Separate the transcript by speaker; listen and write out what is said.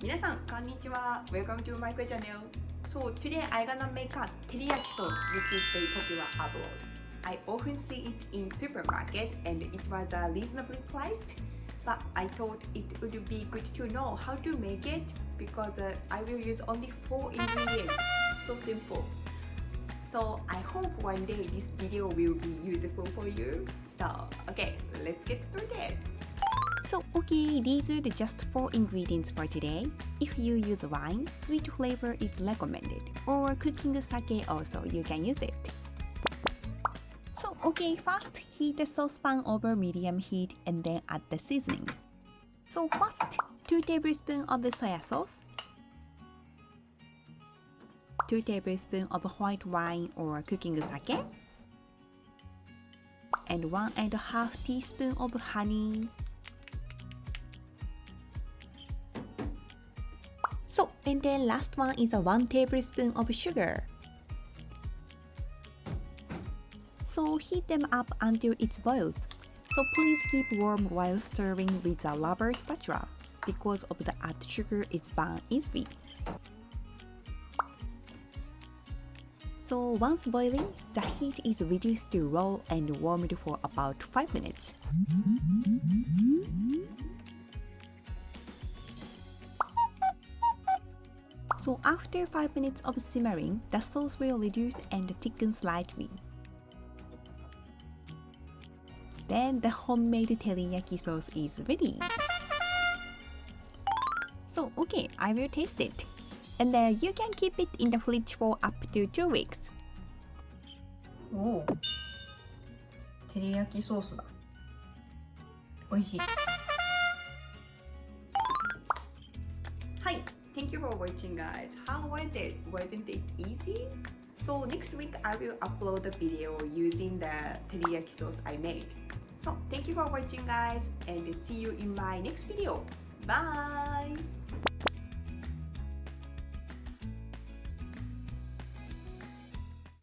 Speaker 1: 皆さんこんにちは Welcome to my channel. So today I gonna make a teriyaki sauce which is very popular abroad. I often see it in supermarket and it was reasonably priced, but I thought it would be good to know how to make it because I will use only 4 ingredients. So simple. So I hope one day this video will be useful for you. So okay, let's get started.
Speaker 2: So okay, these are the just 4 ingredients for today. If you use wine, sweet flavor is recommended. Or cooking sake also, you can use it. So okay, first heat the saucepan over medium heat and then add the seasonings. So first, 2 tablespoons of soya sauce, 2 tablespoons of white wine or cooking sake, and 1.5 teaspoon of honey. So, and then last one is a 1 tablespoon of sugar. So heat them up until it boils. So please keep warm while stirring with a rubber spatula because of the added sugar is burn easily. So once boiling, the heat is reduced to low and warmed for about 5 minutes. So after 5 minutes of simmering, the sauce will reduce and thicken slightly. Then the homemade teriyaki sauce is ready. So okay, I will taste it. And then you can keep it in the fridge for up to 2 weeks.
Speaker 1: おお、照り焼きソースだ。美味しい。はい、Thank you for watching guys. How was it? Wasn't it easy? So next week I will upload a video using the teriyaki sauce I made. So thank you for watching guys and see you in my next video. Bye!